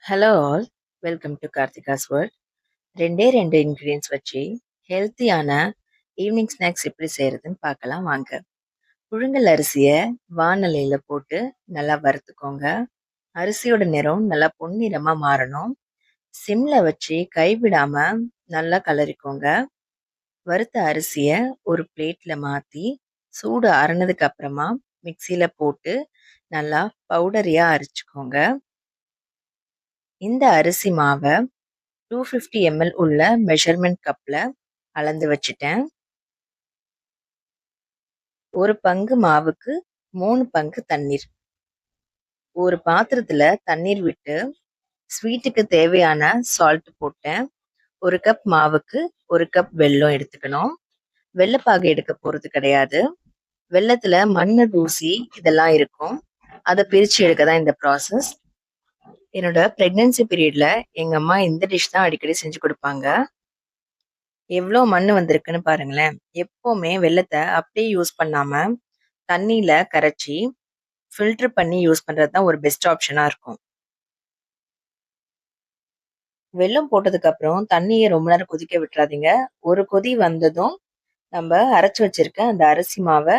Hello all, welcome to Karthika's world. ரெண்டே ரெண்டு ingredients வச்சு ஹெல்த்தியான ஈவினிங் ஸ்நாக்ஸ் எப்படி செய்யறதுன்னு பார்க்கலாம் வாங்க. புழுங்கல் அரிசியை வாணலியில் போட்டு நல்லா வறுத்துக்கோங்க. அரிசியோட நிறம் நல்லா பொன்னிறமாக மாறணும். சிம்ல வச்சு கைவிடாம நல்லா கலரிக்கோங்க. வறுத்த அரிசியை ஒரு பிளேட்ல மாற்றி சூடு ஆறுனதுக்கு அப்புறமா மிக்சியில் போட்டு நல்லா பவுடரியா அரைச்சிக்கோங்க. இந்த அரிசி மாவை 250 ml உள்ள மெஷர்மெண்ட் கப்பில் அளந்து வச்சுட்டேன். ஒரு பங்கு மாவுக்கு 3 பங்கு தண்ணீர். ஒரு பாத்திரத்தில் தண்ணீர் விட்டு ஸ்வீட்டுக்கு தேவையான சால்ட் போட்டேன். ஒரு கப் மாவுக்கு ஒரு கப் வெல்லம் எடுத்துக்கணும். வெள்ளைப்பாகு எடுக்க போகிறது கிடையாது. வெள்ளத்தில் மண் தூசி இதெல்லாம் இருக்கும். அதை பிரித்து எடுக்க தான் இந்த ப்ராசஸ். என்னோட ப்ரெக்னென்சி பீரியட்ல எங்கள் அம்மா இந்த டிஷ் தான் அடிக்கடி செஞ்சு கொடுப்பாங்க. எவ்வளோ மண் வந்திருக்குன்னு பாருங்களேன். எப்போவுமே வெள்ளத்தை அப்படியே யூஸ் பண்ணாம தண்ணியில கரைச்சி ஃபில்டர் பண்ணி யூஸ் பண்றது தான் ஒரு பெஸ்ட் ஆப்ஷனா இருக்கும். வெல்லம் போட்டதுக்கு அப்புறம் தண்ணியை ரொம்ப நேரம் கொதிக்க விட்டுறாதீங்க. ஒரு கொதி வந்ததும் நம்ம அரைச்சு வச்சிருக்க அந்த அரிசி மாவை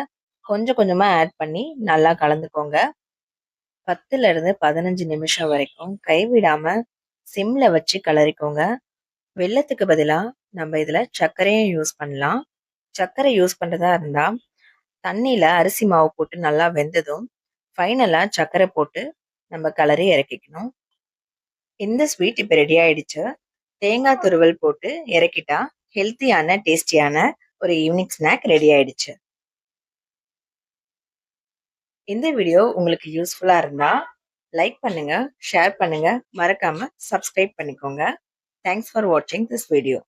கொஞ்சம் கொஞ்சமா ஆட் பண்ணி நல்லா கலந்துக்கோங்க. 10ல இருந்து 15 நிமிஷம் வரைக்கும் கைவிடாம சிம்ல வச்சு கலரிக்கோங்க. வெல்லத்துக்கு பதிலா நம்ம இதுல சர்க்கரையும் யூஸ் பண்ணலாம். சர்க்கரை யூஸ் பண்றதா இருந்தா தண்ணியில அரிசி மாவு போட்டு நல்லா வெந்ததும் ஃபைனலா சர்க்கரை போட்டு நம்ம கலரி இறக்கிக்கணும். இந்த ஸ்வீட் இப்போ ரெடி ஆயிடுச்சு. தேங்காய் துருவல் போட்டு இறக்கிட்டா ஹெல்த்தியான டேஸ்டியான ஒரு ஈவினிங் ஸ்நாக் ரெடி ஆயிடுச்சு. இந்த வீடியோ உங்களுக்கு யூஸ்ஃபுல்லா இருந்தா லைக் பண்ணுங்க, ஷேர் பண்ணுங்க, மறக்காம சப்ஸ்கிரைப் பண்ணிக்கோங்க. தேங்க்ஸ் ஃபார் வாட்சிங் திஸ் வீடியோ.